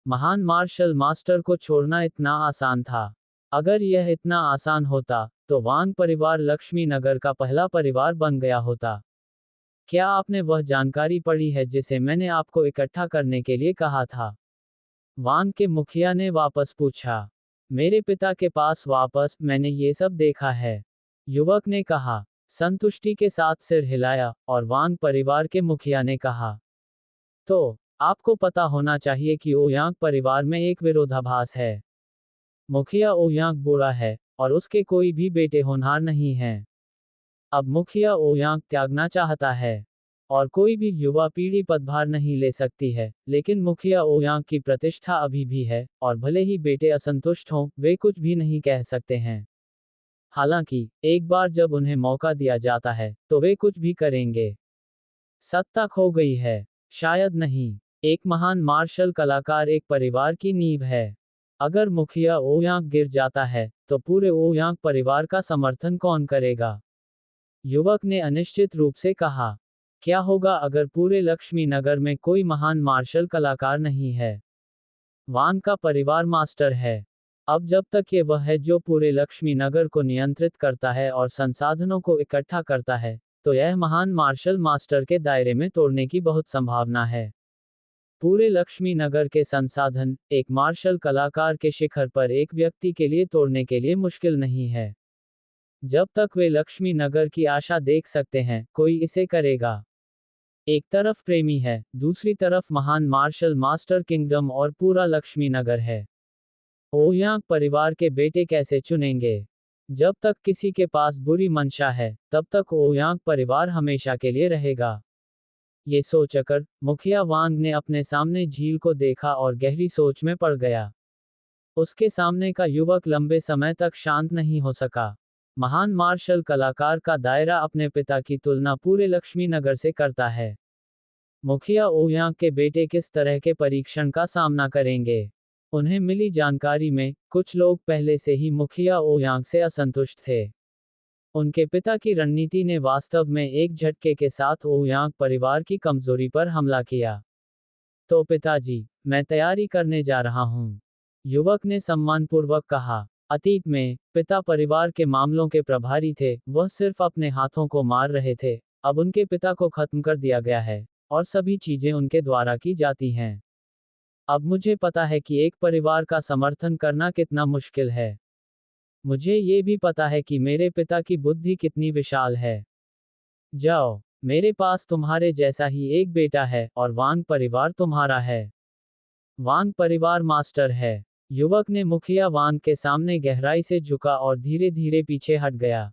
महान मार्शल मास्टर को छोड़ना इतना आसान था। अगर यह इतना आसान होता, तो वांग परिवार लक्ष्मी नगर का पहला परिवार बन गया होता। क्या आपने वह जानकारी पढ़ी है जिसे मैंने आपको इकट्ठा करने के लिए कहा था? वांग के मुखिया ने वापस पूछा। मेरे पिता के पास वापस, मैंने ये सब देखा है। युवक ने कहा। संतुष्टि के साथ सिर हिलाया, और वांग परिवार के मुखिया ने कहा, तो आपको पता होना चाहिए कि ओयांग परिवार में एक विरोधाभास है। मुखिया ओयांग बूढ़ा है, और उसके कोई भी बेटे होनहार नहीं हैं। अब मुखिया ओयांग त्यागना चाहता है, और कोई भी युवा पीढ़ी पदभार नहीं ले सकती है, लेकिन मुखिया ओयांग की प्रतिष्ठा अभी भी है, और भले ही बेटे असंतुष्ट हों, वे कुछ भी नहीं कह सकते हैं। हालांकि एक बार जब उन्हें मौका दिया जाता है, तो वे कुछ भी करेंगे। सत्ता खो गई है? शायद नहीं। एक महान मार्शल कलाकार एक परिवार की नींव है। अगर मुखिया ओयांग गिर जाता है, तो पूरे ओयांग परिवार का समर्थन कौन करेगा? युवक ने अनिश्चित रूप से कहा। क्या होगा अगर पूरे लक्ष्मी नगर में कोई महान मार्शल कलाकार नहीं है? वांग का परिवार मास्टर है। अब जब तक ये वह है जो पूरे लक्ष्मी नगर को नियंत्रित करता है और संसाधनों को इकट्ठा करता है, तो यह महान मार्शल मास्टर के दायरे में तोड़ने की बहुत संभावना है। पूरे लक्ष्मी नगर के संसाधन एक मार्शल कलाकार के शिखर पर एक व्यक्ति के लिए तोड़ने के लिए मुश्किल नहीं है। जब तक वे लक्ष्मी नगर की आशा देख सकते हैं, कोई इसे करेगा। एक तरफ प्रेमी है, दूसरी तरफ महान मार्शल मास्टर किंगडम और पूरा लक्ष्मी नगर है। ओयांग परिवार के बेटे कैसे चुनेंगे? जब तक किसी के पास बुरी मंशा है, तब तक ओयांग परिवार हमेशा के लिए रहेगा। ये सोचकर मुखिया वांग ने अपने सामने झील को देखा और गहरी सोच में पड़ गया। उसके सामने का युवक लंबे समय तक शांत नहीं हो सका। महान मार्शल कलाकार का दायरा अपने पिता की तुलना पूरे लक्ष्मी नगर से करता है। मुखिया ओयांग के बेटे किस तरह के परीक्षण का सामना करेंगे? उन्हें मिली जानकारी में, कुछ लोग पहले से ही मुखिया ओयांग से असंतुष्ट थे। उनके पिता की रणनीति ने वास्तव में एक झटके के साथ ओयांग परिवार की कमजोरी पर हमला किया। तो पिताजी, मैं तैयारी करने जा रहा हूँ। युवक ने सम्मानपूर्वक कहा। अतीत में, पिता परिवार के मामलों के प्रभारी थे, वह सिर्फ अपने हाथों को मार रहे थे। अब उनके पिता को खत्म कर दिया गया है, और सभी चीजें उनके द्वारा की जाती हैं। अब मुझे पता है कि एक परिवार का समर्थन करना कितना मुश्किल है। मुझे ये भी पता है कि मेरे पिता की बुद्धि कितनी विशाल है। जाओ, मेरे पास तुम्हारे जैसा ही एक बेटा है, और वांग परिवार तुम्हारा है। वांग परिवार मास्टर है। युवक ने मुखिया वांग के सामने गहराई से झुका और धीरे धीरे पीछे हट गया।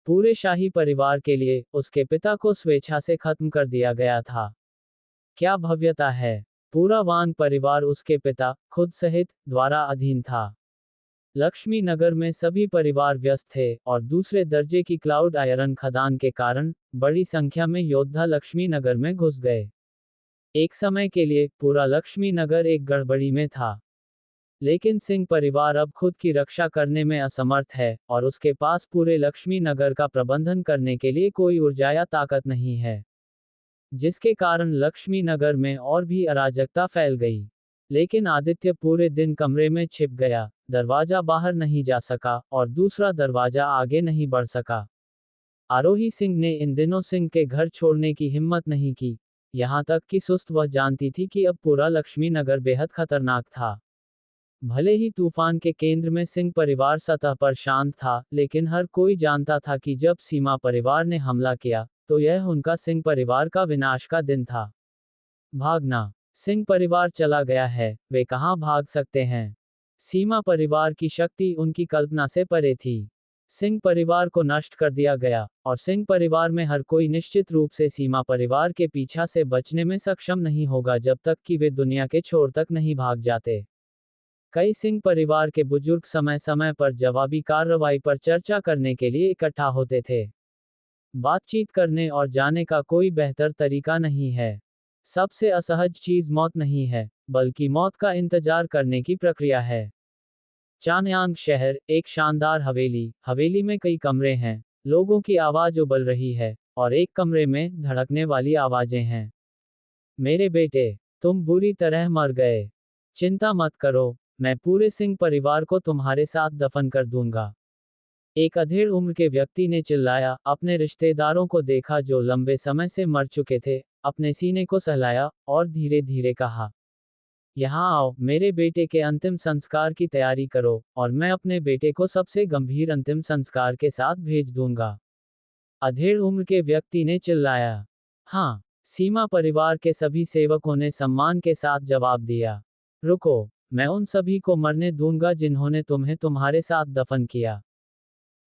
पूरे शाही परिवार के लिए, उसके पिता को स्वेच्छा से खत्म कर दिया गया था। क्या भव्यता है! पूरा वांग परिवार उसके पिता, खुद सहित, द्वारा अधीन था। लक्ष्मी नगर में सभी परिवार व्यस्त थे, और दूसरे दर्जे की क्लाउड आयरन खदान के कारण, बड़ी संख्या में योद्धा लक्ष्मी नगर में घुस गए। एक समय के लिए, पूरा लक्ष्मी नगर एक गड़बड़ी में था। लेकिन सिंह परिवार अब खुद की रक्षा करने में असमर्थ है और उसके पास पूरे लक्ष्मी नगर का प्रबंधन करने के लिए कोई ऊर्जा या ताकत नहीं है, जिसके कारण लक्ष्मी नगर में और भी अराजकता फैल गई। लेकिन आदित्य पूरे दिन कमरे में छिप गया, दरवाजा बाहर नहीं जा सका और दूसरा दरवाजा आगे नहीं बढ़ सका। आरोही सिंह ने इन दिनों सिंह के घर छोड़ने की हिम्मत नहीं की, यहाँ तक कि सुस्त वह जानती थी कि अब पूरा लक्ष्मी नगर बेहद खतरनाक था। भले ही तूफान के केंद्र में सिंह परिवार सतह पर शांत था, लेकिन हर कोई जानता था कि जब सीमा परिवार ने हमला किया, तो यह उनका सिंह परिवार का विनाश का दिन था। भागना। सिंह परिवार चला गया है, वे कहाँ भाग सकते हैं? सीमा परिवार की शक्ति उनकी कल्पना से परे थी। सिंह परिवार को नष्ट कर दिया गया, और सिंह परिवार में हर कोई निश्चित रूप से सीमा परिवार के पीछा से बचने में सक्षम नहीं होगा जब तक कि वे दुनिया के छोर तक नहीं भाग जाते। कई सिंह परिवार के बुजुर्ग समय समय पर जवाबी कार्रवाई पर चर्चा करने के लिए इकट्ठा होते थे। बातचीत करने और जाने का कोई बेहतर तरीका नहीं है। सबसे असहज चीज मौत नहीं है, बल्कि मौत का इंतजार करने की प्रक्रिया है। चानयांग शहर, एक शानदार हवेली में कई कमरे हैं, लोगों की आवाज उबल रही है, और एक कमरे में धड़कने वाली आवाजें हैं। मेरे बेटे, तुम बुरी तरह मर गए। चिंता मत करो, मैं पूरे सिंह परिवार को तुम्हारे साथ दफन कर दूंगा। एक अधेड़ उम्र के व्यक्ति ने चिल्लाया, अपने रिश्तेदारों को देखा जो लंबे समय से मर चुके थे, अपने सीने को सहलाया, और धीरे धीरे कहा, यहाँ आओ, मेरे बेटे के अंतिम संस्कार की तैयारी करो, और मैं अपने बेटे को सबसे गंभीर अंतिम संस्कार के साथ भेज दूंगा। अधेड़ उम्र के व्यक्ति ने चिल्लाया। हाँ, सीमा परिवार के सभी सेवकों ने सम्मान के साथ जवाब दिया। रुको, मैं उन सभी को मरने दूंगा जिन्होंने तुम्हें तुम्हारे साथ दफन किया।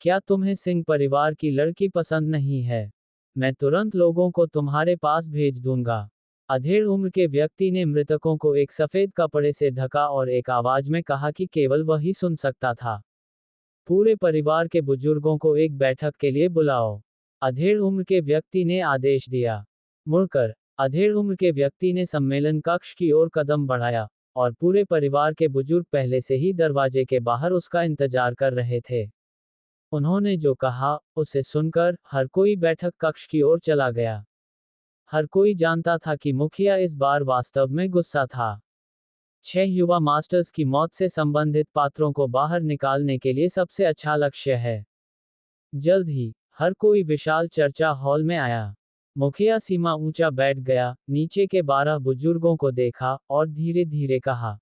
क्या तुम्हें सिंह परिवार की लड़की पसंद नहीं है? मैं तुरंत लोगों को तुम्हारे पास भेज दूंगा। अधेड़ उम्र के व्यक्ति ने मृतकों को एक सफेद कपड़े से ढका और एक आवाज में कहा कि केवल वही सुन सकता था। पूरे परिवार के बुजुर्गों को एक बैठक के लिए बुलाओ। अधेड़ उम्र के व्यक्ति ने आदेश दिया। मुड़कर अधेड़ उम्र के व्यक्ति ने सम्मेलन कक्ष की ओर कदम बढ़ाया, और पूरे परिवार के बुजुर्ग पहले से ही दरवाजे के बाहर उसका इंतजार कर रहे थे। उन्होंने जो कहा, उसे सुनकर हर कोई बैठक कक्ष की ओर चला गया। हर कोई जानता था कि मुखिया इस बार वास्तव में गुस्सा था। 6 युवा मास्टर्स की मौत से संबंधित पात्रों को बाहर निकालने के लिए सबसे अच्छा लक्ष्य है। जल्द ही हर कोई विशाल चर्चा हॉल में आया। मुखिया सीमा ऊंचा बैठ गया, नीचे के 12 बुजुर्गों को देखा, और धीरे धीरे कहा,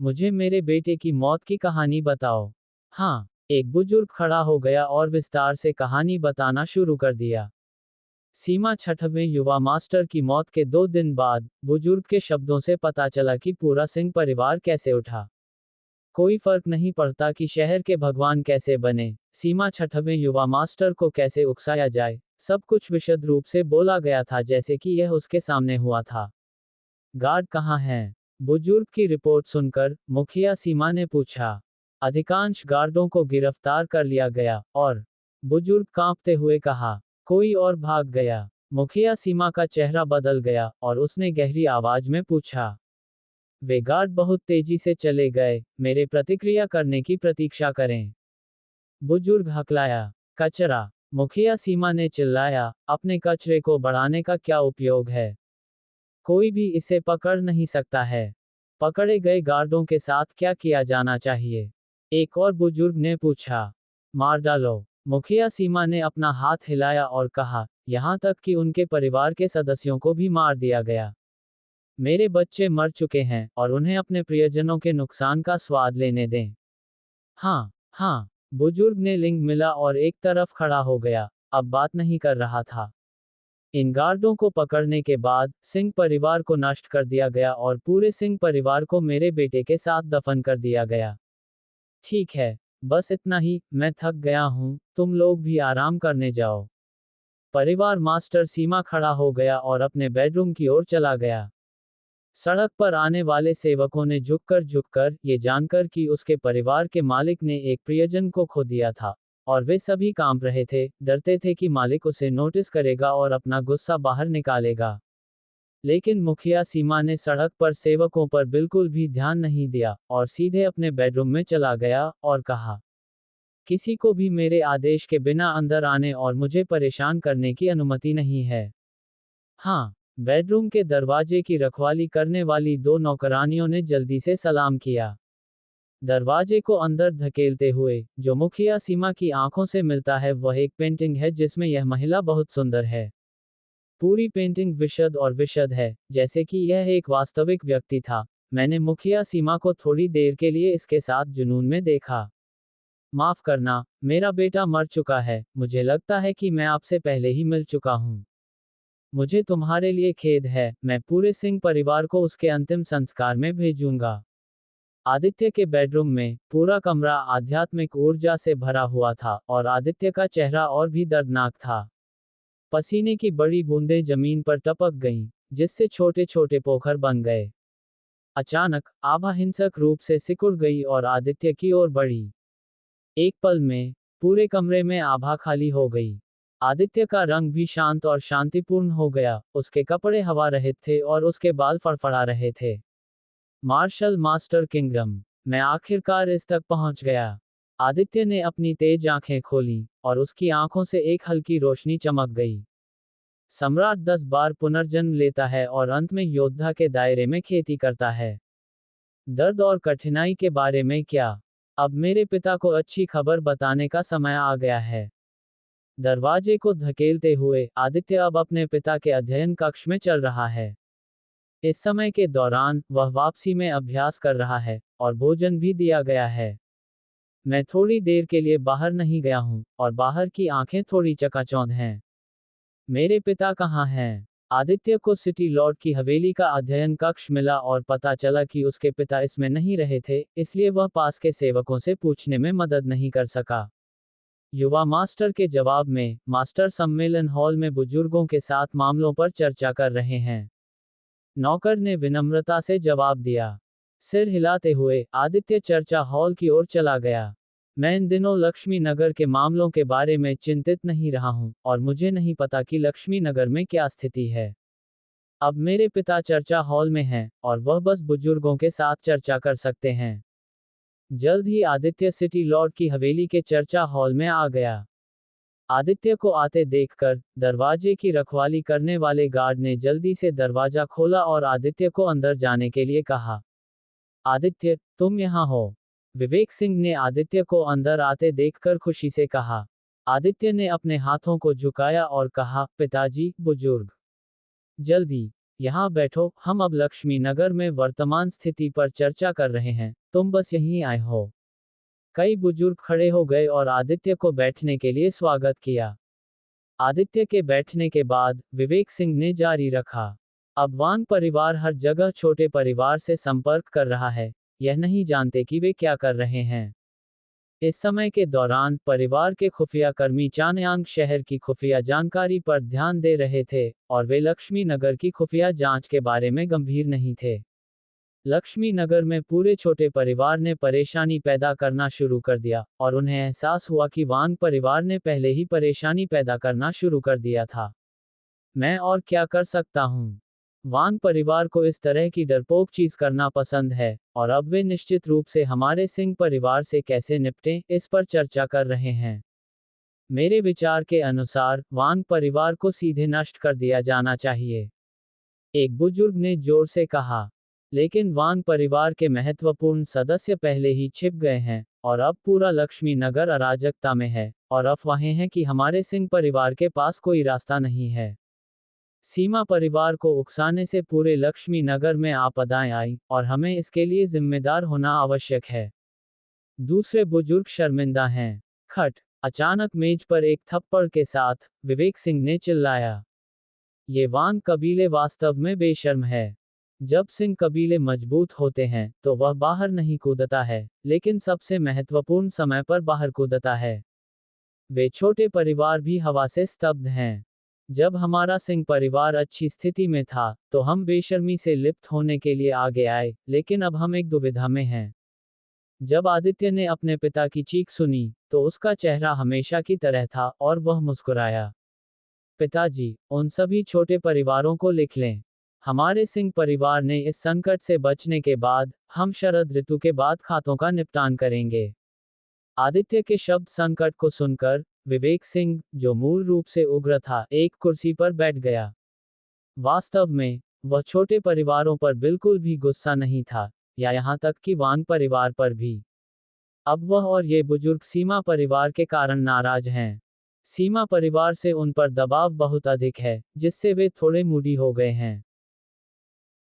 मुझे मेरे बेटे की मौत की कहानी बताओ। हाँ, एक बुजुर्ग खड़ा हो गया और विस्तार से कहानी बताना शुरू कर दिया। सीमा 6वें युवा मास्टर की मौत के 2 दिन बाद, बुजुर्ग के शब्दों से पता चला कि पूरा सिंह परिवार कैसे उठा। कोई फर्क नहीं पड़ता कि शहर के भगवान कैसे बने, सीमा 6वें युवा मास्टर को कैसे उकसाया जाए, सब कुछ विशद रूप से बोला गया था जैसे कि यह उसके सामने हुआ था। गार्ड कहाँ हैं? बुजुर्ग की रिपोर्ट सुनकर मुखिया सीमा ने पूछा। अधिकांश गार्डों को गिरफ्तार कर लिया गया, और बुजुर्ग कांपते हुए कहा, कोई और भाग गया। मुखिया सीमा का चेहरा बदल गया, और उसने गहरी आवाज में पूछा। वे गार्ड बहुत तेजी से चले गए, मेरे प्रतिक्रिया करने की प्रतीक्षा करें। बुजुर्ग हकलाया। कचरा। मुखिया सीमा ने चिल्लाया, अपने कचरे को बढ़ाने का क्या उपयोग है? कोई भी इसे पकड़ नहीं सकता है। पकड़े गए गार्डों के साथ क्या किया जाना चाहिए? एक और बुजुर्ग ने पूछा। मार डालो। मुखिया सीमा ने अपना हाथ हिलाया और कहा, यहाँ तक कि उनके परिवार के सदस्यों को भी मार दिया गया। मेरे बच्चे मर चुके हैं, और उन्हें अपने प्रियजनों के नुकसान का स्वाद लेने दें। हाँ, हाँ, बुजुर्ग ने लिंग मिला और एक तरफ खड़ा हो गया, अब बात नहीं कर रहा था। इन गार्डों को पकड़ने के बाद, सिंह परिवार को नष्ट कर दिया गया और पूरे सिंह परिवार को मेरे बेटे के साथ दफन कर दिया गया। ठीक है, बस इतना ही, मैं थक गया हूँ, तुम लोग भी आराम करने जाओ। परिवार मास्टर सीमा खड़ा हो गया और अपने बेडरूम की ओर चला गया। सड़क पर आने वाले सेवकों ने झुककर ये जानकर कि उसके परिवार के मालिक ने एक प्रियजन को खो दिया था, और वे सभी कांप रहे थे, डरते थे कि मालिक उसे नोटिस करेगा और अपना गुस्सा बाहर निकालेगा। लेकिन मुखिया सीमा ने सड़क पर सेवकों पर बिल्कुल भी ध्यान नहीं दिया और सीधे अपने बेडरूम में चला गया और कहा, किसी को भी मेरे आदेश के बिना अंदर आने और मुझे परेशान करने की अनुमति नहीं है। हाँ, बेडरूम के दरवाजे की रखवाली करने वाली दो नौकरानियों ने जल्दी से सलाम किया। दरवाजे को अंदर धकेलते हुए, जो मुखिया सीमा की आंखों से मिलता है वह एक पेंटिंग है जिसमें यह महिला बहुत सुंदर है। पूरी पेंटिंग विशद और विशद है, जैसे कि यह एक वास्तविक व्यक्ति था। मैंने मुखिया सीमा को थोड़ी देर के लिए इसके साथ जुनून में देखा। माफ करना, मेरा बेटा मर चुका है, मुझे लगता है कि मैं आपसे पहले ही मिल चुका हूँ। मुझे तुम्हारे लिए खेद है, मैं पूरे सिंह परिवार को उसके अंतिम संस्कार में भेजूंगा। आदित्य के बेडरूम में पूरा कमरा आध्यात्मिक ऊर्जा से भरा हुआ था और आदित्य का चेहरा और भी दर्दनाक था। पसीने की बड़ी बूंदें जमीन पर टपक गईं, जिससे छोटे छोटे पोखर बन गए। अचानक आभा हिंसक रूप से सिकुड़ गई और आदित्य की ओर बढ़ी। एक पल में पूरे कमरे में आभा खाली हो गई। आदित्य का रंग भी शांत और शांतिपूर्ण हो गया, उसके कपड़े हवा रहित थे और उसके बाल फड़फड़ा रहे थे। मार्शल मास्टर किंगडम, मैं आखिरकार इस तक पहुंच गया। आदित्य ने अपनी तेज आंखें खोलीं और उसकी आंखों से एक हल्की रोशनी चमक गई। सम्राट 10 बार पुनर्जन्म लेता है और अंत में योद्धा के दायरे में खेती करता है। दर्द और कठिनाई के बारे में क्या? अब मेरे पिता को अच्छी खबर बताने का समय आ गया है। दरवाजे को धकेलते हुए आदित्य अब अपने पिता के अध्ययन कक्ष में चल रहा है। इस समय के दौरान वह वापसी में अभ्यास कर रहा है और भोजन भी दिया गया है। मैं थोड़ी देर के लिए बाहर नहीं गया हूँ और बाहर की आंखें थोड़ी चकाचौंध हैं। मेरे पिता कहाँ हैं? आदित्य को सिटी लॉर्ड की हवेली का अध्ययन कक्ष मिला और पता चला कि उसके पिता इसमें नहीं रहे थे, इसलिए वह पास के सेवकों से पूछने में मदद नहीं कर सका। युवा मास्टर के जवाब में, मास्टर सम्मेलन हॉल में बुजुर्गों के साथ मामलों पर चर्चा कर रहे हैं। नौकर ने विनम्रता से जवाब दिया। सिर हिलाते हुए आदित्य चर्चा हॉल की ओर चला गया। मैं इन दिनों लक्ष्मी नगर के मामलों के बारे में चिंतित नहीं रहा हूं और मुझे नहीं पता कि लक्ष्मी नगर में क्या स्थिति है। अब मेरे पिता चर्चा हॉल में हैं और वह बस बुजुर्गों के साथ चर्चा कर सकते हैं। जल्द ही आदित्य सिटी लॉर्ड की हवेली के चर्चा हॉल में आ गया। आदित्य को आते देखकर दरवाजे की रखवाली करने वाले गार्ड ने जल्दी से दरवाजा खोला और आदित्य को अंदर जाने के लिए कहा। आदित्य, तुम यहाँ हो? विवेक सिंह ने आदित्य को अंदर आते देखकर खुशी से कहा। आदित्य ने अपने हाथों को झुकाया और कहा, पिताजी, बुजुर्ग, जल्दी यहाँ बैठो, हम अब लक्ष्मी नगर में वर्तमान स्थिति पर चर्चा कर रहे हैं, तुम बस यहीं आए हो। कई बुजुर्ग खड़े हो गए और आदित्य को बैठने के लिए स्वागत किया। आदित्य के बैठने के बाद विवेक सिंह ने जारी रखा। अब वांग परिवार हर जगह छोटे परिवार से संपर्क कर रहा है, यह नहीं जानते कि वे क्या कर रहे हैं। इस समय के दौरान परिवार के खुफिया कर्मी चानयांग शहर की खुफिया जानकारी पर ध्यान दे रहे थे और वे लक्ष्मी नगर की खुफिया जांच के बारे में गंभीर नहीं थे। लक्ष्मी नगर में पूरे छोटे परिवार ने परेशानी पैदा करना शुरू कर दिया और उन्हें एहसास हुआ कि वांग परिवार ने पहले ही परेशानी पैदा करना शुरू कर दिया था। मैं और क्या कर सकता हूँ? वांग परिवार को इस तरह की डरपोक चीज करना पसंद है और अब वे निश्चित रूप से हमारे सिंह परिवार से कैसे निपटें, इस पर चर्चा कर रहे हैं। मेरे विचार के अनुसार वांग परिवार को सीधे नष्ट कर दिया जाना चाहिए, एक बुजुर्ग ने जोर से कहा। लेकिन वांग परिवार के महत्वपूर्ण सदस्य पहले ही छिप गए हैं और अब पूरा लक्ष्मी नगर अराजकता में है और अफवाहें हैं कि हमारे सिंह परिवार के पास कोई रास्ता नहीं है। सीमा परिवार को उकसाने से पूरे लक्ष्मी नगर में आपदाएं आई और हमें इसके लिए जिम्मेदार होना आवश्यक है। दूसरे बुजुर्ग शर्मिंदा हैं। खट, अचानक मेज पर एक थप्पड़ के साथ विवेक सिंह ने चिल्लाया। ये वांग कबीले वास्तव में बेशर्म है। जब सिंह कबीले मजबूत होते हैं तो वह बाहर नहीं कूदता है, लेकिन सबसे महत्वपूर्ण समय पर बाहर कूदता है। वे छोटे परिवार भी हवा से स्तब्ध हैं। जब हमारा सिंह परिवार अच्छी स्थिति में था तो हम बेशर्मी से लिप्त होने के लिए आगे आए, लेकिन अब हम एक दुविधा में हैं। जब आदित्य ने अपने पिता की चीख सुनी तो उसका चेहरा हमेशा की तरह था और वह मुस्कुराया। पिताजी, उन सभी छोटे परिवारों को लिख लें। हमारे सिंह परिवार ने इस संकट से बचने के बाद हम शरद ऋतु के बाद खातों का निपटान करेंगे। आदित्य के शब्द संकट को सुनकर विवेक सिंह, जो मूल रूप से उग्र था, एक कुर्सी पर बैठ गया। वास्तव में वह छोटे परिवारों पर बिल्कुल भी गुस्सा नहीं था, या यहाँ तक कि वांग परिवार पर भी। अब वह और ये बुजुर्ग सीमा परिवार के कारण नाराज हैं। सीमा परिवार से उन पर दबाव बहुत अधिक है, जिससे वे थोड़े मूडी हो गए हैं।